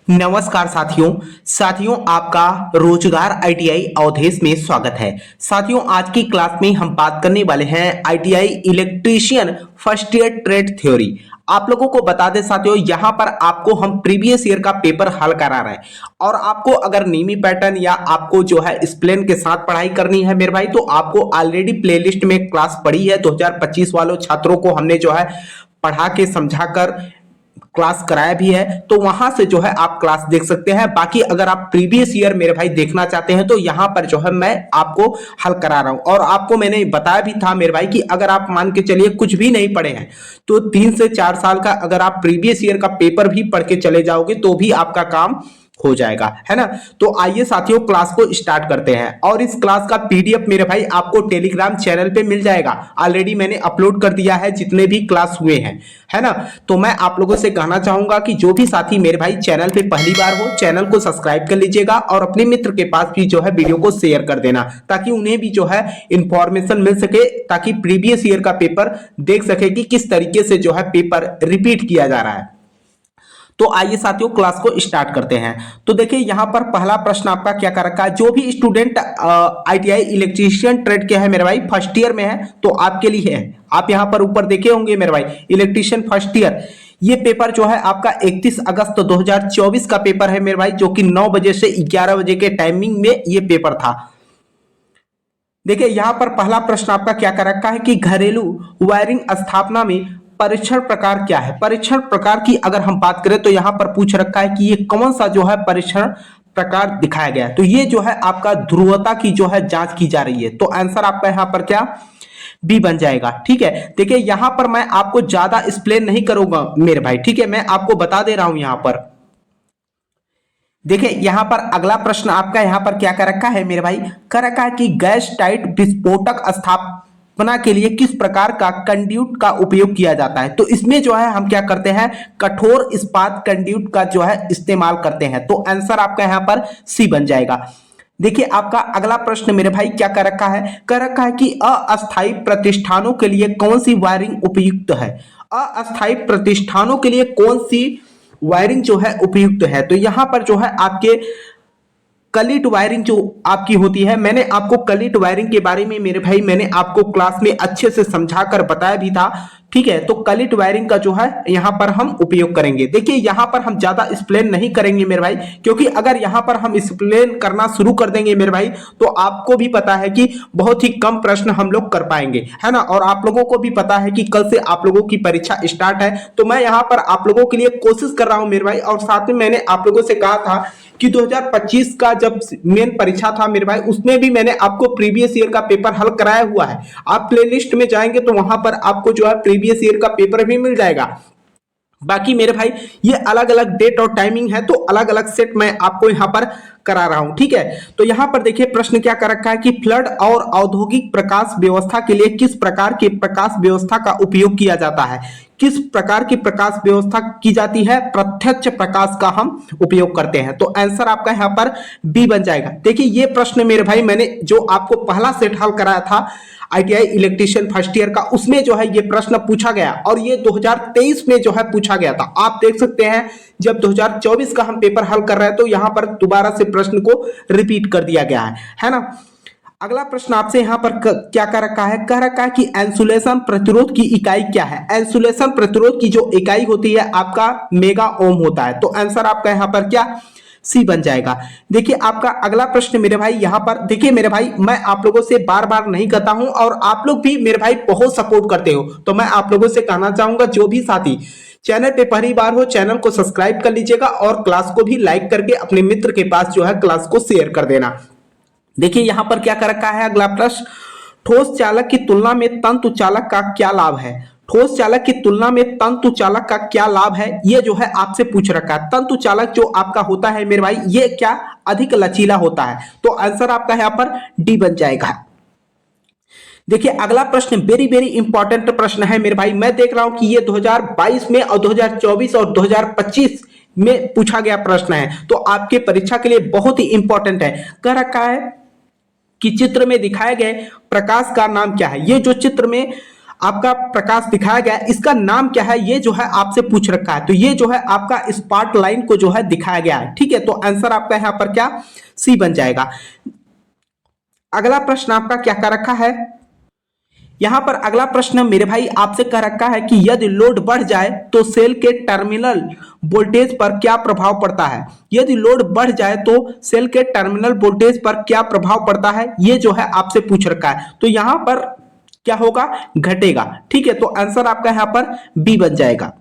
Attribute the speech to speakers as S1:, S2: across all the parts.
S1: नमस्कार साथियों आपका रोजगार आईटीआई अवधेश में स्वागत है। साथियों आज की क्लास में हम बात करने वाले हैं ITI electrician first year trade theory. आप लोगों को बता दें साथियों, यहाँ पर आपको हम प्रीवियस ईयर का पेपर हल करा रहे हैं और आपको अगर नीमी पैटर्न या आपको जो है एक्सप्लेन के साथ पढ़ाई करनी है मेरे भाई, तो आपको ऑलरेडी प्लेलिस्ट में क्लास पड़ी है। 2025 वालों छात्रों को हमने जो है पढ़ा के समझाकर क्लास कराया भी है, तो वहां से जो है आप क्लास देख सकते हैं। बाकी अगर आप प्रीवियस ईयर मेरे भाई देखना चाहते हैं तो यहां पर जो है मैं आपको हल करा रहा हूं। और आपको मैंने बताया भी था मेरे भाई कि अगर आप मान के चलिए कुछ भी नहीं पढ़े हैं तो 3 से 4 साल का अगर आप प्रीवियस ईयर का पेपर भी पढ़ के चले जाओगे तो भी आपका काम हो जाएगा, है ना। तो आइए साथियों क्लास को स्टार्ट करते हैं। और इस क्लास का पीडीएफ मेरे भाई आपको टेलीग्राम चैनल पे मिल जाएगा। ऑलरेडी मैंने अपलोड कर दिया है जितने भी क्लास हुए हैं, है ना। तो मैं आप लोगों से कहना चाहूंगा कि जो भी साथी मेरे भाई चैनल पे पहली बार हो, चैनल को सब्सक्राइब कर लीजिएगा और अपने मित्र के पास भी जो है वीडियो को शेयर कर देना, ताकि उन्हें भी जो है इंफॉर्मेशन मिल सके, ताकि प्रीवियस ईयर का पेपर देख सके कि किस तरीके से जो है पेपर रिपीट किया जा रहा है। तो आइए साथियों क्लास को स्टार्ट करते हैं। तो देखिए यहाँ पर पहला प्रश्न आपका क्या कर रखा है। जो भी स्टूडेंट आईटीआई इलेक्ट्रीशियन ट्रेड के है मेरे भाई, फर्स्ट ईयर में है, तो आपके लिए है। आप यहाँ पर ऊपर देखे होंगे मेरे भाई, इलेक्ट्रीशियन फर्स्ट ईयर, ये पेपर जो है आपका 31 अगस्त 2024 का पेपर है मेरे भाई, जो कि 9 बजे से 11 बजे के टाइमिंग में ये पेपर था। देखिए यहाँ पर पहला प्रश्न आपका क्या कर रखा है कि घरेलू वायरिंग स्थापना में परीक्षण प्रकार क्या है। परीक्षण प्रकार की अगर हम बात करें तो यहाँ पर पूछ रखा है कि ये कौन सा जो है परीक्षण प्रकार दिखाया गया है। तो ये जो है आपका ध्रुवता की जो है जांच की जा रही है। तो आंसर आपका यहाँ पर क्या बी बन जाएगा। ठीक है, देखिए यहाँ पर मैं आपको ज्यादा एक्सप्लेन नहीं करूंगा मेरे भाई, ठीक है, मैं आपको बता दे रहा हूं। यहाँ पर देखिए यहाँ पर अगला प्रश्न आपका यहाँ पर क्या कर रखा है मेरे भाई, कर रखा है कि गैस टाइट विस्फोटक स्थापना के लिए किस प्रकार का कंड्यूट का उपयोग किया जाता है। तो इसमें जो है हम क्या करते हैं, कठोर इस्पात कंड्यूट का जो है इस्तेमाल करते हैं। तो आंसर आपका यहाँ पर सी बन जाएगा। देखिए आपका अगला प्रश्न मेरे भाई क्या कर रखा है, कर रखा है कि अस्थायी प्रतिष्ठानों के लिए कौन सी वायरिंग उपयुक्त है। अस्थायी प्रतिष्ठानों के लिए कौन सी वायरिंग जो है उपयुक्त है। तो यहां पर जो है आपके कलिट वायरिंग जो आपकी होती है, मैंने आपको कलिट वायरिंग के बारे में मेरे भाई मैंने आपको क्लास में अच्छे से समझाकर बताया भी था। ठीक है, तो कलिट वायरिंग का जो है यहां पर हम उपयोग करेंगे। देखिए यहां पर हम ज्यादा एक्सप्लेन नहीं करेंगे मेरे भाई, क्योंकि अगर यहां पर हम एक्सप्लेन करना शुरू कर देंगे मेरे भाई तो आपको भी पता है कि बहुत ही कम प्रश्न हम लोग कर पाएंगे, है ना। और आप लोगों को भी पता है कि कल से आप लोगों की परीक्षा स्टार्ट है। तो मैं यहां पर आप लोगों के लिए कोशिश कर रहा हूं मेरे भाई। और साथ में मैंने आप लोगों से कहा था कि 2025 का जब मेन परीक्षा था मेरे भाई, उसमें भी मैंने आपको प्रीवियस ईयर का पेपर हल कराया हुआ है। आप प्लेलिस्ट में जाएंगे तो वहां पर आपको जो है प्रीवियस ईयर का पेपर भी मिल जाएगा। बाकी मेरे भाई ये अलग अलग डेट और टाइमिंग है, तो अलग अलग सेट मैं आपको यहां पर करा रहा हूं। ठीक है, तो यहां पर देखिए प्रश्न क्या कर रखा है कि फ्लड और औद्योगिक प्रकाश व्यवस्था के लिए किस प्रकार की प्रकाश व्यवस्था का उपयोग किया जाता है। किस प्रकार की प्रकाश व्यवस्था की जाती है, प्रत्यक्ष प्रकाश का हम उपयोग करते हैं। तो आंसर आपका यहां पर बी बन जाएगा। देखिए ये प्रश्न मेरे भाई मैंने जो आपको पहला सेट हल कराया था आईटीआई इलेक्ट्रीशियन फर्स्ट ईयर का, उसमें जो है ये प्रश्न पूछा गया और ये 2023 में जो है पूछा गया था। आप देख सकते हैं जब 2024 का हम पेपर हल कर रहे हैं तो यहां पर दोबारा से प्रश्न को रिपीट कर दिया गया है ना। अगला प्रश्न आपसे यहां पर क्या कर रखा है, कह रखा है कि इंसुलेशन प्रतिरोध की इकाई क्या है। इंसुलेशन प्रतिरोध की जो इकाई होती है आपका मेगा ओम होता है। तो आंसर आपका यहां पर क्या सी बन जाएगा। देखिए आपका अगला प्रश्न मेरे भाई यहां पर देखिए मेरे भाई, मैं आप लोगों से बार बार नहीं कहता हूं और आप लोग भी मेरे भाई बहुत सपोर्ट करते हो, तो मैं आप लोगों से कहना चाहूंगा जो भी साथी चैनल पे पहली बार हो चैनल को सब्सक्राइब कर लीजिएगा और क्लास को भी लाइक करके अपने मित्र के पास जो है क्लास को शेयर कर देना। देखिए यहां पर क्या कर रखा है अगला प्रश्न, ठोस चालक की तुलना में तंतु चालक का क्या लाभ है। ठोस चालक की तुलना में तंतु चालक का क्या लाभ है, ये जो है आपसे पूछ रखा है। तंतु चालक जो आपका होता है मेरे भाई ये क्या अधिक लचीला होता है। तो आंसर आपका यहाँ पर डी बन जाएगा। देखिए अगला प्रश्न वेरी वेरी इंपॉर्टेंट प्रश्न है मेरे भाई। मैं देख रहा हूं कि ये 2022 में और 2024 और 2025 में पूछा गया प्रश्न है, तो आपके परीक्षा के लिए बहुत ही इंपॉर्टेंट है। कह रखा है कि चित्र में दिखाए गए प्रकाश का नाम क्या है। ये जो चित्र में आपका प्रकाश दिखाया गया है, इसका नाम क्या है, ये जो है आपसे पूछ रखा है। तो ये जो है आपका स्पॉट लाइन को जो है दिखाया गया है। ठीक है, तो आंसर आपका यहाँ पर क्या सी बन जाएगा। अगला प्रश्न आपका क्या कर रखा है, यहां पर अगला प्रश्न मेरे भाई आपसे कह रखा है कि यदि लोड बढ़ जाए तो सेल के टर्मिनल वोल्टेज पर क्या प्रभाव पड़ता है। यदि लोड बढ़ जाए तो सेल के टर्मिनल वोल्टेज पर क्या प्रभाव पड़ता है, ये जो है आपसे पूछ रखा है। तो यहां पर क्या होगा, घटेगा। ठीक है, तो आंसर आपका यहां पर बी बन जाएगा।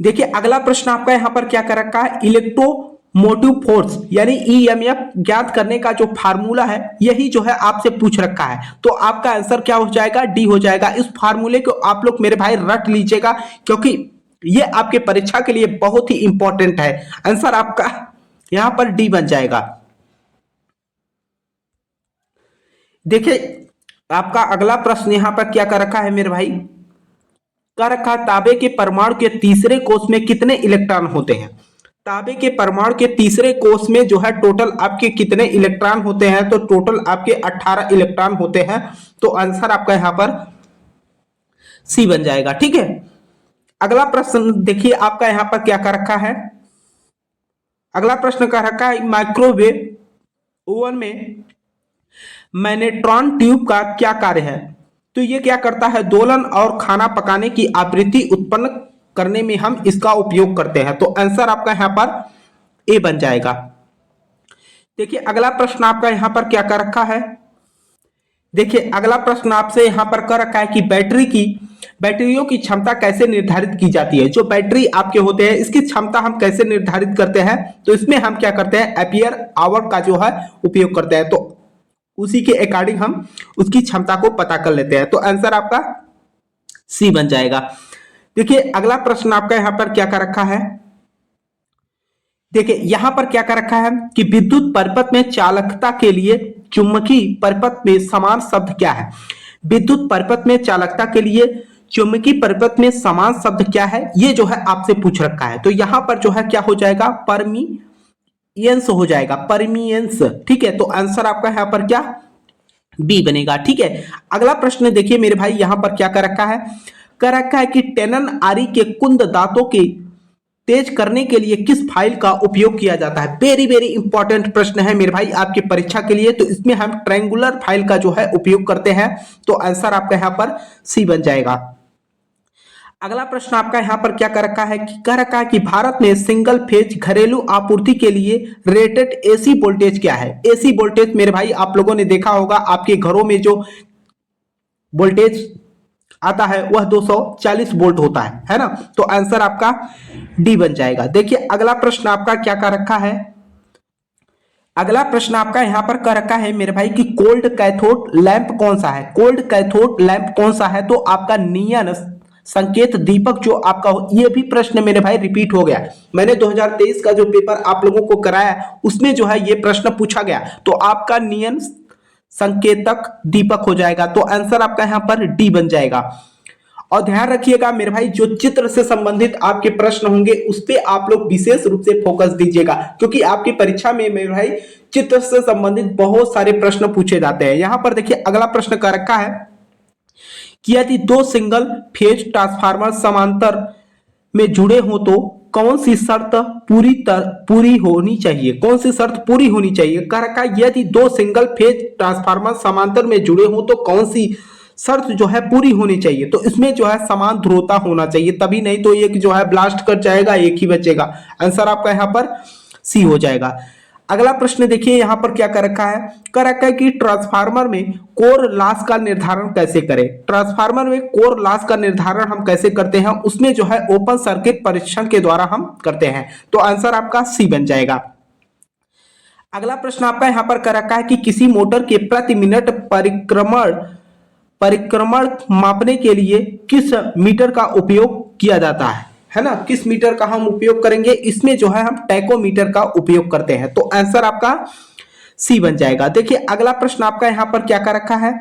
S1: देखिए अगला प्रश्न आपका यहां पर क्या कर रखा है, इलेक्ट्रोमोटिव फोर्स यानी ईएमएफ ज्ञात करने का जो फार्मूला है यही जो है आपसे पूछ रखा है। तो आपका आंसर क्या हो जाएगा, डी हो जाएगा। इस फार्मूले को आप लोग मेरे भाई रट लीजिएगा, क्योंकि ये आपके परीक्षा के लिए बहुत ही इंपॉर्टेंट है। आंसर आपका यहां पर डी बन जाएगा। देखिए आपका अगला प्रश्न यहां पर क्या कर रखा है मेरे भाई, कर रखा तांबे के परमाणु के तीसरे कोष में कितने इलेक्ट्रॉन होते हैं। तांबे के परमाणु के तीसरे कोष में जो है टोटल आपके कितने इलेक्ट्रॉन होते हैं, तो टोटल आपके 18 इलेक्ट्रॉन होते हैं। तो आंसर आपका यहां पर सी बन जाएगा। ठीक है, अगला प्रश्न देखिए आपका यहां पर क्या कर रखा है, अगला प्रश्न कर रखा है माइक्रोवेव ओवन में मैग्नेट्रॉन ट्यूब का क्या कार्य है। तो ये क्या करता है, दोलन और खाना पकाने की आवृत्ति उत्पन्न करने में हम इसका उपयोग करते हैं। तो आंसर आपका यहां पर ए बन जाएगा। देखिए अगला प्रश्न आपका यहां पर क्या कर रखा है, देखिए अगला प्रश्न आपसे यहां पर कर रखा है कि बैटरियों की क्षमता कैसे निर्धारित की जाती है। जो बैटरी आपके होते हैं इसकी क्षमता हम कैसे निर्धारित करते हैं, तो इसमें हम क्या करते हैं, एम्पियर आवर का जो है उपयोग करते हैं। तो उसी के अकॉर्डिंग हम उसकी क्षमता को पता कर लेते हैं। तो आंसर आपका सी बन जाएगा। देखिए अगला प्रश्न आपका यहां पर क्या कर रखा है, देखिए यहां पर क्या कर रखा है कि विद्युत परिपथ में चालकता के लिए चुंबकीय परिपथ में समान शब्द क्या है। विद्युत परिपथ में चालकता के लिए चुंबकीय परिपथ में समान शब्द क्या है, ये जो है आपसे पूछ रखा है। तो यहां पर जो है क्या हो जाएगा, परमीयंस हो जाएगा, परमीयंस। ठीक है, तो आंसर आपका यहां पर क्या बी बनेगा। ठीक है, अगला प्रश्न देखिए मेरे भाई यहां पर क्या कर रखा है, कर रखा है कि टेनन आरी के कुंद दांतों के तेज करने के लिए किस फाइल का उपयोग किया जाता है। वेरी वेरी इंपॉर्टेंट प्रश्न है मेरे भाई आपकी परीक्षा के लिए। तो इसमें हम ट्रायंगुलर फाइल का जो है उपयोग करते हैं। तो आंसर आपका यहां पर सी बन जाएगा। अगला प्रश्न आपका यहां पर क्या कर रखा है, कह रखा है कि भारत में सिंगल फेज घरेलू आपूर्ति के लिए रेटेड एसी वोल्टेज क्या है। एसी वोल्टेज मेरे भाई आप लोगों ने देखा होगा, आपके घरों में जो वोल्टेज आता है वह 240 वोल्ट होता है ना। तो आंसर आपका डी बन जाएगा। देखिए अगला प्रश्न आपका क्या कर रखा है, अगला प्रश्न आपका यहां पर कर रखा है मेरे भाई कि कोल्ड कैथोड लैंप कौन सा है। कोल्ड कैथोड लैंप कौन सा है, तो आपका नियन संकेत दीपक जो आपका हो। ये भी प्रश्न मेरे भाई रिपीट हो गया, मैंने 2023 का जो पेपर आप लोगों को कराया उसमें जो है ये प्रश्न पूछा गया। तो आपका नियन संकेतक दीपक हो जाएगा। तो आंसर आपका यहां पर डी बन जाएगा। और ध्यान रखिएगा मेरे भाई जो चित्र से संबंधित आपके प्रश्न होंगे उस पे आप लोग विशेष रूप से फोकस दीजिएगा, क्योंकि आपकी परीक्षा में मेरे भाई चित्र से संबंधित बहुत सारे प्रश्न पूछे जाते हैं। यहां पर देखिए अगला प्रश्न कर रखा है कि यदि दो सिंगल फेज ट्रांसफार्मर समांतर में जुड़े हो तो कौन सी शर्त पूरी होनी चाहिए। कौन सी शर्त पूरी होनी चाहिए, कह रखा है यदि दो सिंगल फेज ट्रांसफार्मर समांतर में जुड़े हो तो कौन सी शर्त जो है पूरी होनी चाहिए। तो इसमें जो है समान ध्रुवता होना चाहिए, तभी नहीं तो एक जो है ब्लास्ट कर जाएगा, एक ही बचेगा। आंसर आपका यहां पर सी हो जाएगा। अगला प्रश्न देखिए यहां पर क्या कर रखा है, कर रखा है कि ट्रांसफार्मर में कोर लॉस का निर्धारण कैसे करें। ट्रांसफार्मर में कोर लॉस का निर्धारण हम कैसे करते हैं, उसमें जो है ओपन सर्किट परीक्षण के द्वारा हम करते हैं। तो आंसर आपका सी बन जाएगा। अगला प्रश्न आपका यहां पर कर रखा है कि किसी मोटर के प्रति मिनट परिक्रमण मापने के लिए किस मीटर का उपयोग किया जाता है ना। किस मीटर का हम उपयोग करेंगे, इसमें जो है हम टैकोमीटर का उपयोग करते हैं। तो आंसर आपका सी बन जाएगा। देखिए अगला प्रश्न आपका यहां पर क्या कर रखा है,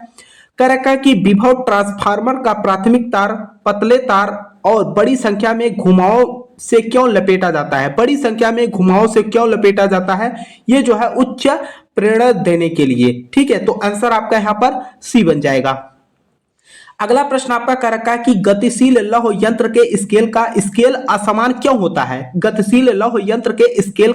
S1: कर रखा है कि विभव ट्रांसफार्मर का प्राथमिक तार पतले तार और बड़ी संख्या में घुमाव से क्यों लपेटा जाता है। बड़ी संख्या में घुमाव से क्यों लपेटा जाता है, ये जो है उच्च प्रेरणा देने के लिए। ठीक है, तो आंसर आपका यहां पर सी बन जाएगा। अगला प्रश्न आपका कह रखा है कि गतिशील लौह यंत्र के स्केल असमान क्यों होता है। गतिशील लौह यंत्र के स्केल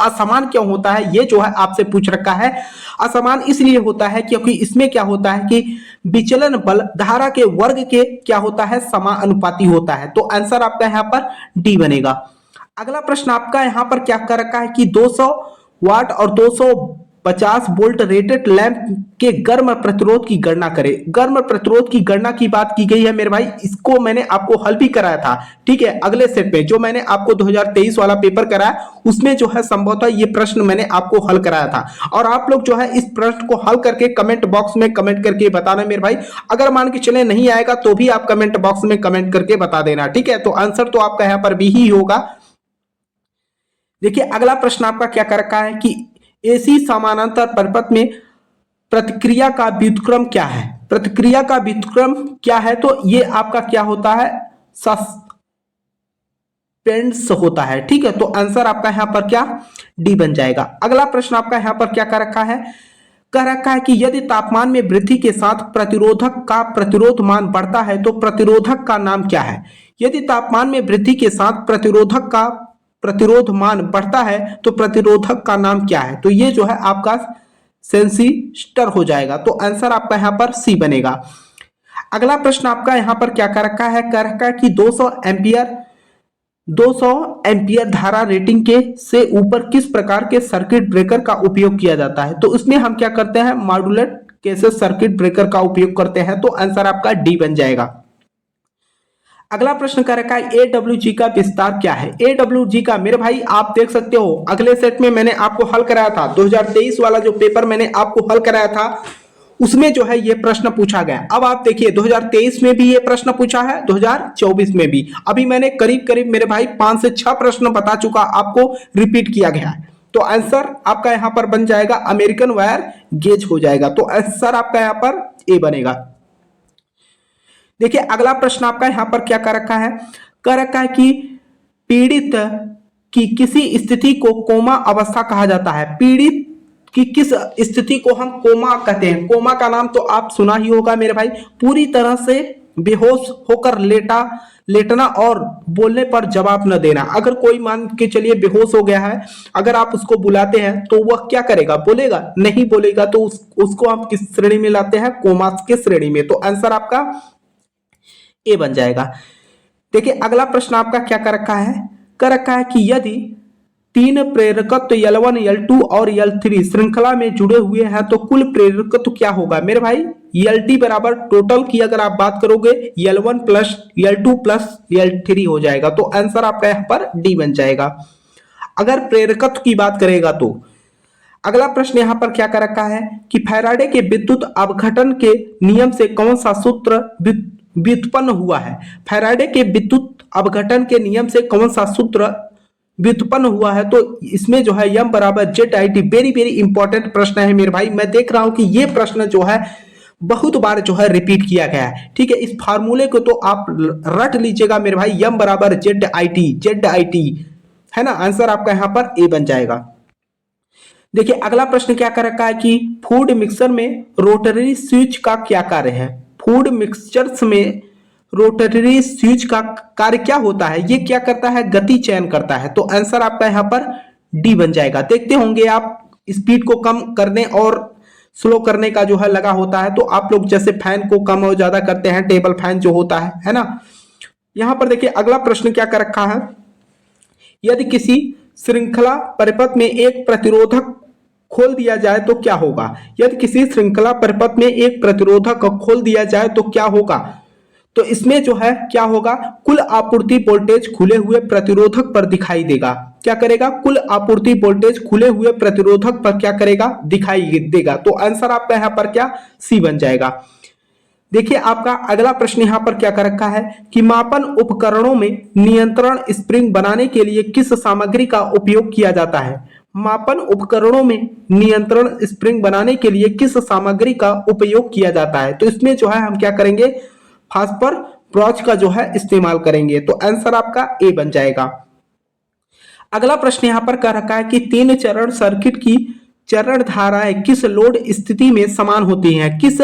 S1: असमान क्यों होता है, ये जो है आपसे पूछ रखा है। असमान इसलिए होता है क्योंकि इसमें क्या होता है कि विचलन बल धारा के वर्ग के क्या होता है, समानुपाती होता है। तो आंसर आपका यहाँ पर डी बनेगा। अगला प्रश्न आपका यहाँ पर क्या कर रखा है कि 200 वाट और 250 वोल्ट रेटेड लैंप के गर्म प्रतिरोध की गणना करें। गर्म प्रतिरोध की गणना की बात की गई है मेरे भाई, इसको मैंने आपको हल भी कराया था, ठीक है। अगले सेट में जो मैंने आपको 2023 वाला पेपर कराया उसमें जो है संभवतः ये प्रश्न मैंने आपको हल कराया था। और आप लोग जो है इस प्रश्न को हल करके कमेंट बॉक्स में कमेंट करके बताना मेरे भाई। अगर मान के चले नहीं आएगा तो भी आप कमेंट बॉक्स में कमेंट करके बता देना, ठीक है। तो आंसर तो आपका यहाँ पर भी ही होगा। देखिए अगला प्रश्न आपका क्या कर रखा है कि एसी समानांतर परिपथ में प्रतिक्रिया का व्युत्क्रम क्या है। प्रतिक्रिया का व्युत्क्रम क्या है, तो ये आपका क्या होता है, सस्पेंस होता है, ठीक है। तो आंसर आपका यहां पर क्या, डी बन जाएगा। अगला प्रश्न आपका यहां पर क्या कर रखा है, कह रखा है कि यदि तापमान में वृद्धि के साथ प्रतिरोधक का प्रतिरोध मान बढ़ता है तो प्रतिरोधक का नाम क्या है। यदि तापमान में वृद्धि के साथ प्रतिरोधक का प्रतिरोध मान बढ़ता है तो प्रतिरोधक का नाम क्या है। तो ये जो है आपका सेंसिस्टर हो जाएगा। तो आंसर आपका यहाँ पर सी बनेगा। अगला प्रश्न आपका यहाँ पर क्या कर रखा है, कह रखा है कि 200 एम्पियर धारा रेटिंग के से ऊपर किस प्रकार के सर्किट ब्रेकर का उपयोग किया जाता है। तो इसमें हम क्या करते हैं, मॉड्यूलेट कैसे सर्किट ब्रेकर का उपयोग करते हैं। तो आंसर आपका डी बन जाएगा। अगला प्रश्न कर रखा है AWG का विस्तार क्या है। AWG का मेरे भाई आप देख सकते हो अगले सेट में मैंने आपको हल कराया था, 2023 वाला जो पेपर मैंने आपको हल कराया था उसमें जो है ये प्रश्न पूछा गया। अब आप देखिए 2023 में भी ये प्रश्न पूछा है, 2024 में भी। अभी मैंने करीब करीब मेरे भाई 5 से 6 प्रश्न बता चुका, आपको रिपीट किया गया है। तो आंसर आपका यहां पर बन जाएगा अमेरिकन वायर गेज हो जाएगा। तो आंसर आपका यहां पर ए बनेगा। देखिए अगला प्रश्न आपका यहां पर क्या कर रखा है, कर रखा है कि पीड़ित की किसी स्थिति को कोमा अवस्था कहा जाता है। पीड़ित की किस स्थिति को हम कोमा कहते हैं। कोमा का नाम तो आप सुना ही होगा मेरे भाई, पूरी तरह से बेहोश होकर लेटना और बोलने पर जवाब न देना। अगर कोई मान के चलिए बेहोश हो गया है, अगर आप उसको बुलाते हैं तो वह क्या करेगा, बोलेगा नहीं बोलेगा। तो उसको आप किस श्रेणी में लाते हैं, कोमा के श्रेणी में। तो आंसर आपका ए बन जाएगा। देखिए अगला प्रश्न आपका क्या कर रखा है, कर रखा है कि यदि 3 प्रेरकत्व L1 L2 और L3 श्रृंखला में जुड़े हुए हैं तो कुल प्रेरकत्व क्या होगा। मेरे भाई Lt बराबर टोटल की अगर आप बात करोगे L1 plus L2 plus L3 हो जाएगा। तो आंसर आपका यहाँ पर डी बन जाएगा अगर प्रेरकत्व की बात करेगा तो। अगला प्रश्न यहाँ पर क्या कर रखा है कि फैराडे के विद्युत अपघटन के नियम से कौन सा सूत्र व्युत्पन्न हुआ है। फैराडे के विद्युत अपघटन के नियम से कौन सा सूत्र व्युत्पन्न हुआ है। तो इसमें जो है m बराबर ZIT। वेरी वेरी इंपॉर्टेंट प्रश्न है मेरे भाई। मैं देख रहा हूं कि ये प्रश्न जो है बहुत बार जो है रिपीट किया गया है, ठीक है। इस फार्मूले को तो आप रट लीजिएगा मेरे भाई, m बराबर ZIT है ना। आंसर आपका यहां पर ए बन जाएगा। देखिए अगला प्रश्न क्या कर रखा है कि फूड मिक्सर में रोटरी स्विच का क्या कार्य है। फूड मिक्सचर्स में रोटरी स्विच का कार्य क्या होता है, ये क्या करता है, गति चयन करता है। तो आंसर आपका यहाँ पर डी बन जाएगा। देखते होंगे आप स्पीड को कम करने और स्लो करने का जो है लगा होता है। तो आप लोग जैसे फैन को कम और ज्यादा करते हैं, टेबल फैन जो होता है ना। यहाँ पर देखिए अगला प्रश्न क्या कर रखा है, यदि किसी श्रृंखला परिपथ में एक प्रतिरोधक खोल दिया जाए तो क्या होगा। यदि किसी श्रृंखला परिपथ में एक प्रतिरोधक खोल दिया जाए तो क्या होगा। तो इसमें जो है क्या होगा, कुल आपूर्ति वोल्टेज खुले हुए प्रतिरोधक पर दिखाई देगा। क्या करेगा, कुल आपूर्ति वोल्टेज खुले हुए प्रतिरोधक पर क्या करेगा, दिखाई देगा। तो आंसर आपका यहाँ पर क्या, सी बन जाएगा। देखिए आपका अगला प्रश्न यहाँ पर क्या कर रखा है कि मापन उपकरणों में नियंत्रण स्प्रिंग बनाने के लिए किस सामग्री का उपयोग किया जाता है। मापन उपकरणों में नियंत्रण स्प्रिंग बनाने के लिए किस सामग्री का उपयोग किया जाता है। तो इसमें जो है हम क्या करेंगे, फास्फर ब्रॉच का जो है इस्तेमाल करेंगे। तो आंसर आपका ए बन जाएगा। अगला प्रश्न यहां पर कह रखा है कि 3 चरण सर्किट की चरण धाराएं किस लोड स्थिति में समान होती हैं। किस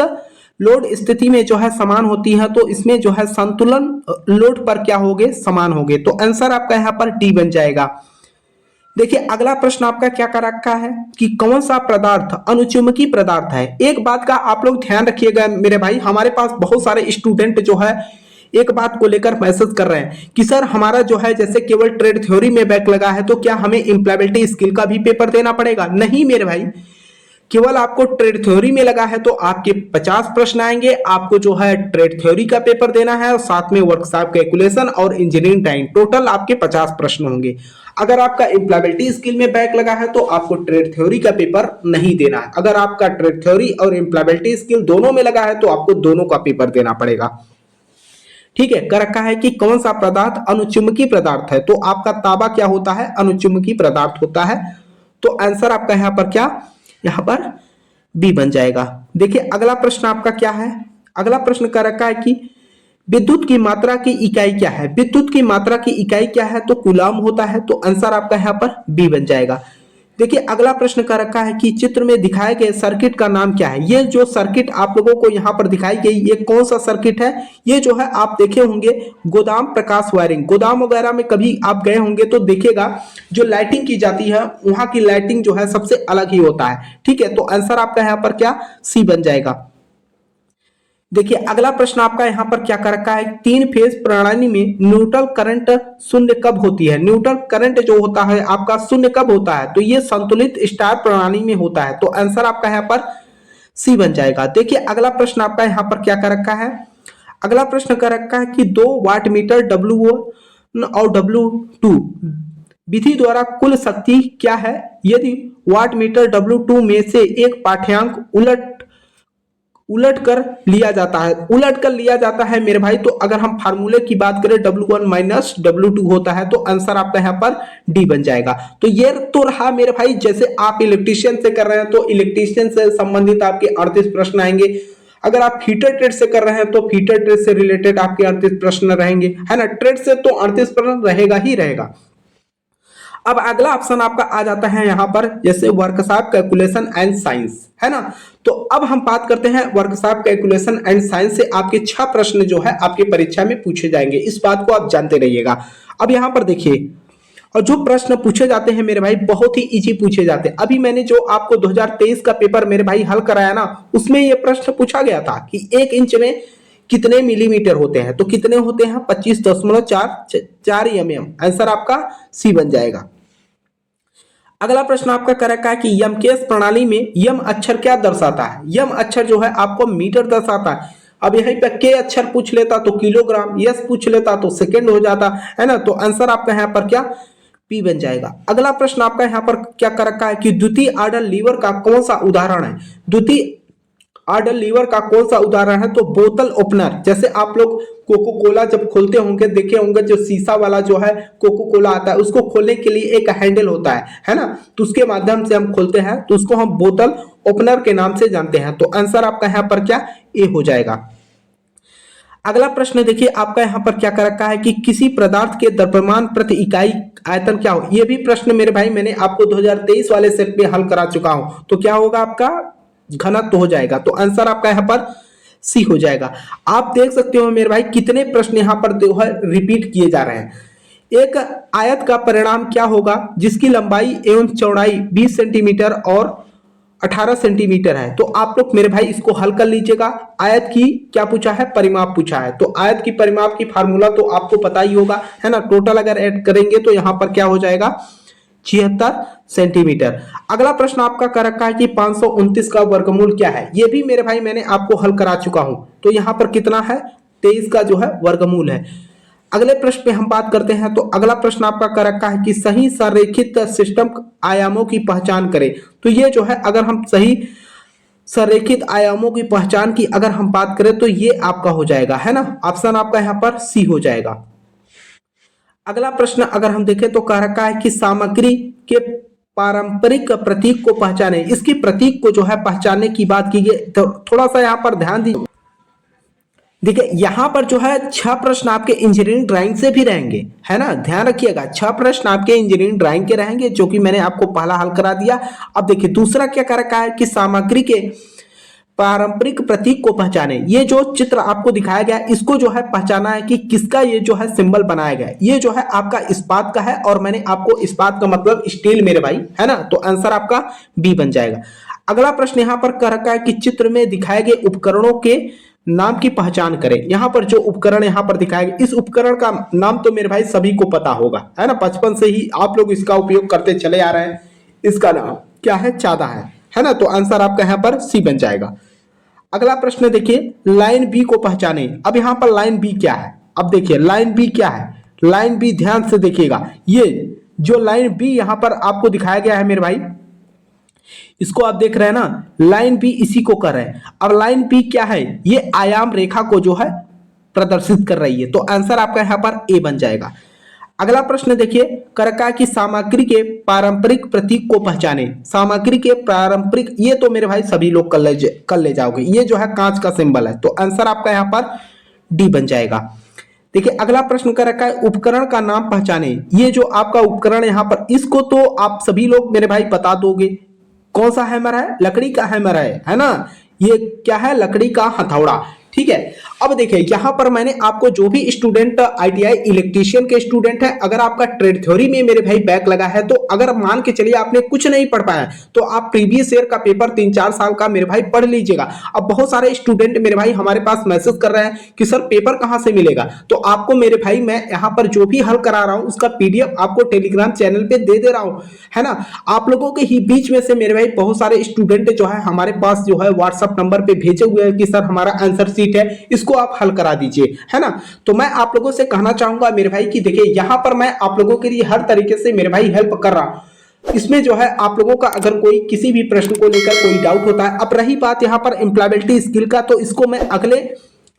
S1: लोड स्थिति में जो है समान होती है, तो इसमें जो है संतुलन लोड पर क्या होंगे, समान होंगे। तो आंसर आपका यहाँ पर डी बन जाएगा। देखिए अगला प्रश्न आपका क्या कर रखा है कि कौन सा पदार्थ अनुचुंबकीय पदार्थ है। एक बात का आप लोग ध्यान रखिएगा मेरे भाई, हमारे पास बहुत सारे स्टूडेंट जो है एक बात को लेकर मैसेज कर रहे हैं कि सर हमारा जो है जैसे केवल ट्रेड थ्योरी में बैक लगा है, तो क्या हमें इम्प्लॉयबिलिटी स्किल का भी पेपर देना पड़ेगा? नहीं मेरे भाई, केवल आपको ट्रेड थ्योरी में लगा है तो आपके 50 प्रश्न आएंगे, आपको जो है ट्रेड थ्योरी का पेपर देना है और साथ में वर्कशॉप कैलकुलेशन और इंजीनियरिंग टाइम, टोटल आपके 50 प्रश्न होंगे। अगर आपका एम्प्लॉयबिलिटी स्किल में बैक लगा है तो आपको ट्रेड थ्योरी का पेपर नहीं देना है। अगर आपका ट्रेड थ्योरी और एम्प्लॉयबिलिटी स्किल दोनों में लगा है तो आपको दोनों का पेपर देना पड़ेगा। ठीक है, कर रखा है कि कौन सा पदार्थ अनुचुंबकीय पदार्थ है, तो आपका तांबा क्या होता है, अनुचुंबकीय पदार्थ होता है। तो आंसर आपका यहाँ पर क्या, यहाँ पर बी बन जाएगा। देखिए अगला प्रश्न आपका क्या है, अगला प्रश्न कर रखा है कि विद्युत की मात्रा की इकाई क्या है। विद्युत की मात्रा की इकाई क्या है, तो कूलाम होता है। तो आंसर आपका यहाँ पर बी बन जाएगा। देखिए अगला प्रश्न कर रखा है कि चित्र में दिखाए गए सर्किट का नाम क्या है। ये जो सर्किट आप लोगों को यहाँ पर दिखाई गई, ये कौन सा सर्किट है? ये जो है आप देखे होंगे गोदाम प्रकाश वायरिंग, गोदाम वगैरह में कभी आप गए होंगे तो देखिएगा जो लाइटिंग की जाती है वहां की लाइटिंग जो है सबसे अलग ही होता है। ठीक है, तो आंसर आपका यहाँ पर क्या, सी बन जाएगा। देखिए अगला प्रश्न आपका यहाँ पर क्या कर रखा है, तीन फेज प्रणाली में न्यूट्रल करंट शून्य कब होती है। न्यूट्रल करंट जो होता है आपका शून्य कब होता है, तो ये संतुलित स्टार प्रणाली में होता है। तो आंसर आपका यहाँ पर सी बन जाएगा। देखिए अगला प्रश्न आपका यहाँ पर क्या कर रखा है, अगला प्रश्न कर रखा है कि 2 वाट मीटर W1 और W2 विधि द्वारा कुल शक्ति क्या है यदि वाट मीटर W2 में से एक पाठ्यांक उलट कर लिया जाता है। उलट कर लिया जाता है मेरे भाई, तो अगर हम फार्मूले की बात करें W1 माइनस W2 होता है, तो आंसर आपका यहाँ पर डी बन जाएगा। तो ये तो रहा मेरे भाई, जैसे आप इलेक्ट्रीशियन से कर रहे हैं तो इलेक्ट्रीशियन से संबंधित आपके 38 प्रश्न आएंगे। अगर आप फीटर ट्रेड से कर रहे हैं तो फीटर ट्रेड से रिलेटेड आपके 38 प्रश्न रहेंगे, है ना। ट्रेड से तो 38 प्रश्न रहेगा ही रहेगा। अब अगला ऑप्शन आपका आ जाता है यहाँ पर जैसे वर्कशॉप कैलकुलेशन एंड साइंस, है ना। तो अब हम बात करते हैं वर्कशॉप कैलकुलेशन एंड साइंस से आपके 6 प्रश्न जो है आपकी परीक्षा में पूछे जाएंगे, इस बात को आप जानते रहिएगा। अब यहाँ पर देखिए, और जो प्रश्न पूछे जाते हैं मेरे भाई बहुत ही इजी पूछे जाते हैं। अभी मैंने जो आपको 2023 का पेपर मेरे भाई हल कराया ना, उसमें ये प्रश्न पूछा गया था कि 1 इंच में कितने मिलीमीटर होते हैं, तो कितने होते हैं 25.4 mm। आंसर आपका सी बन जाएगा। अगला प्रश्न आपका कर रखा है कि यमकेश प्रणाली में यम अक्षर क्या दर्शाता है। यम अक्षर जो है आपको मीटर दर्शाता है। अब यहीं पे के अक्षर पूछ लेता तो किलोग्राम, यस पूछ लेता तो सेकंड हो जाता, है ना। तो आंसर आपका यहाँ पर क्या, पी बन जाएगा। अगला प्रश्न आपका यहाँ पर क्या कर रखा है कि द्वितीय आर्डर लीवर का कौन सा उदाहरण है। द्वितीय आर्डर लीवर का कौन सा उदाहरण है, तो बोतल ओपनर। जैसे आप लोग कोको कोला जब खोलते होंगे देखे होंगे, जो शीशा वाला जो है कोको कोला आता है उसको खोलने के लिए एक हैंडल होता है ना, तो उसके माध्यम से हम खोलते हैं तो उसको हम बोतल ओपनर के नाम से जानते हैं। तो आंसर आपका यहाँ पर क्या, ए हो जाएगा। अगला प्रश्न देखिए आपका यहाँ पर क्या कर रखा है कि किसी पदार्थ के द्रव्यमान प्रति इकाई आयतन क्या हो। ये भी प्रश्न मेरे भाई मैंने आपको 2023 वाले सेट में हल करा चुका हूं। तो क्या होगा आपका, घनत्व हो जाएगा। तो आंसर आपका यहाँ पर सी हो जाएगा। आप देख सकते हो मेरे भाई कितने प्रश्न यहाँ पर जो है रिपीट किए जा रहे हैं। एक आयत का परिणाम क्या होगा जिसकी लंबाई एवं चौड़ाई 20 सेंटीमीटर और 18 सेंटीमीटर है। तो आप लोग मेरे भाई इसको हल कर लीजिएगा। आयत की क्या पूछा है, परिमाप पूछा है। तो आयत की परिमाप की फार्मूला तो आपको पता ही होगा, है ना। टोटल अगर ऐड करेंगे तो यहाँ पर क्या हो जाएगा, 76 सेंटीमीटर। अगला प्रश्न आपका कर रखा है कि 529 का वर्गमूल क्या है। ये भी मेरे भाई मैंने आपको हल करा चुका हूं। तो यहाँ पर कितना है, 23 का जो है वर्गमूल है। अगले प्रश्न पे हम बात करते हैं। तो अगला प्रश्न आपका कर रखा है कि सही संरेखित सिस्टम आयामों की पहचान करें। तो ये जो है अगर हम सही संरेखित आयामों की पहचान की अगर हम बात करें तो ये आपका हो जाएगा, है ना। ऑप्शन आपका यहाँ पर सी हो जाएगा। अगला प्रश्न अगर हम देखें तो कह रखा है कि सामग्री के पारंपरिक प्रतीक को पहचाने। इसकी प्रतीक को जो है पहचानने की बात कीजिए तो थोड़ा सा यहाँ पर ध्यान दीजिए। देखिए यहाँ पर जो है 6 प्रश्न आपके इंजीनियरिंग ड्राइंग से भी रहेंगे, है ना। ध्यान रखिएगा 6 प्रश्न आपके इंजीनियरिंग ड्राइंग के रहेंगे जो कि मैंने आपको पहला हल करा दिया। अब देखिए दूसरा क्या कर रखा है कि सामग्री के पारंपरिक प्रतीक को पहचाने। ये जो चित्र आपको दिखाया गया है इसको जो है पहचाना है कि किसका ये जो है सिंबल बनाया गया है। ये जो है आपका इस्पात का है और मैंने आपको इस्पात का मतलब स्टील मेरे भाई, है ना, तो आंसर आपका बी बन जाएगा। अगला प्रश्न यहां पर कह रखा है कि चित्र में दिखाए गए उपकरणों के नाम की पहचान करें। यहां पर जो उपकरण यहां पर दिखाया गया, इस उपकरण का नाम तो मेरे भाई सभी को पता होगा, है ना, बचपन से ही आप लोग इसका उपयोग करते चले आ रहे हैं। इसका नाम क्या है? चादा है ना, तो आंसर आपका यहां पर सी बन जाएगा। अगला प्रश्न देखिए, लाइन बी को पहचाने। अब यहां पर लाइन बी क्या है? अब देखिए लाइन बी क्या है। लाइन बी ध्यान से देखिएगा, ये जो लाइन बी यहां पर आपको दिखाया गया है मेरे भाई, इसको आप देख रहे हैं ना, लाइन बी इसी को कर रहे हैं। अब लाइन बी क्या है? ये आयाम रेखा को जो है प्रदर्शित कर रही है, तो आंसर आपका यहां पर ए बन जाएगा। अगला प्रश्न देखिए, करका की सामग्री के पारंपरिक प्रतीक को पहचाने। सामग्री के पारंपरिक, ये तो मेरे भाई सभी लोग कर ले जाओगे। ये जो है कांच का सिंबल है, तो आंसर आपका यहां पर डी बन जाएगा। देखिए अगला प्रश्न कर रखा है, उपकरण का नाम पहचाने। ये जो आपका उपकरण यहां पर, इसको तो आप सभी लोग मेरे भाई बता दोगे। कौन सा हैमर है? लकड़ी का हैमर है ना। ये क्या है? लकड़ी का हथौड़ा। ठीक है, अब देखिए यहां पर मैंने आपको जो भी स्टूडेंट आईटीआई इलेक्ट्रीशियन के स्टूडेंट है, अगर आपका ट्रेड थ्योरी में मेरे भाई बैक लगा है, तो अगर मान के चलिए आपने कुछ नहीं पढ़ पाया तो आप प्रीवियस ईयर का पेपर 3-4 साल का मेरे भाई पढ़ लीजिएगा। अब बहुत सारे स्टूडेंट मेरे भाई हमारे पास मैसेज कर रहे हैं कि सर पेपर कहां से मिलेगा, तो आपको मेरे भाई मैं यहां पर जो भी हल करा रहा हूं उसका पीडीएफ आपको टेलीग्राम चैनल पे दे दे रहा हूं, है ना। आप लोगों के ही बीच में से मेरे भाई बहुत सारे स्टूडेंट जो है हमारे पास जो है व्हाट्सएप नंबर पे भेजे हुए हैं कि सर हमारा आंसर शीट है, इसको आप हल करा दीजिए, है ना। तो मैं आप लोगों से कहना चाहूंगा मेरे भाई कि देखिए यहां पर मैं आप लोगों के लिए हर तरीके से मेरे भाई हेल्प कर रहा हूं। इसमें जो है आप लोगों का अगर कोई किसी भी प्रश्न को लेकर कोई डाउट होता है, अब रही बात यहां पर एम्प्लॉयबिलिटी स्किल का, तो इसको मैं अगले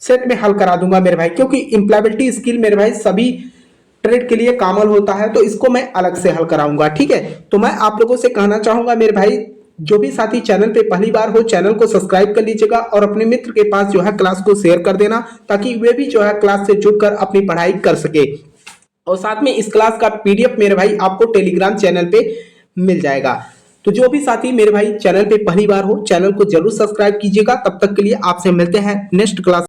S1: सेट में हल करा दूंगा मेरे भाई, क्योंकि एम्प्लॉयबिलिटी स्किल मेरे भाई सभी ट्रेड के लिए कामल होता है, तो इसको मैं अलग से हल कराऊंगा। ठीक है, तो मैं आप लोगों से कहना चाहूंगा मेरे भाई, जो भी साथी चैनल पे पहली बार हो चैनल को सब्सक्राइब कर लीजिएगा और अपने मित्र के पास जो है क्लास को शेयर कर देना, ताकि वे भी जो है क्लास से जुड़कर अपनी पढ़ाई कर सके। और साथ में इस क्लास का पीडीएफ मेरे भाई आपको टेलीग्राम चैनल पे मिल जाएगा। तो जो भी साथी मेरे भाई चैनल पे पहली बार हो चैनल को जरूर सब्सक्राइब कीजिएगा। तब तक के लिए आपसे मिलते हैं नेक्स्ट क्लास।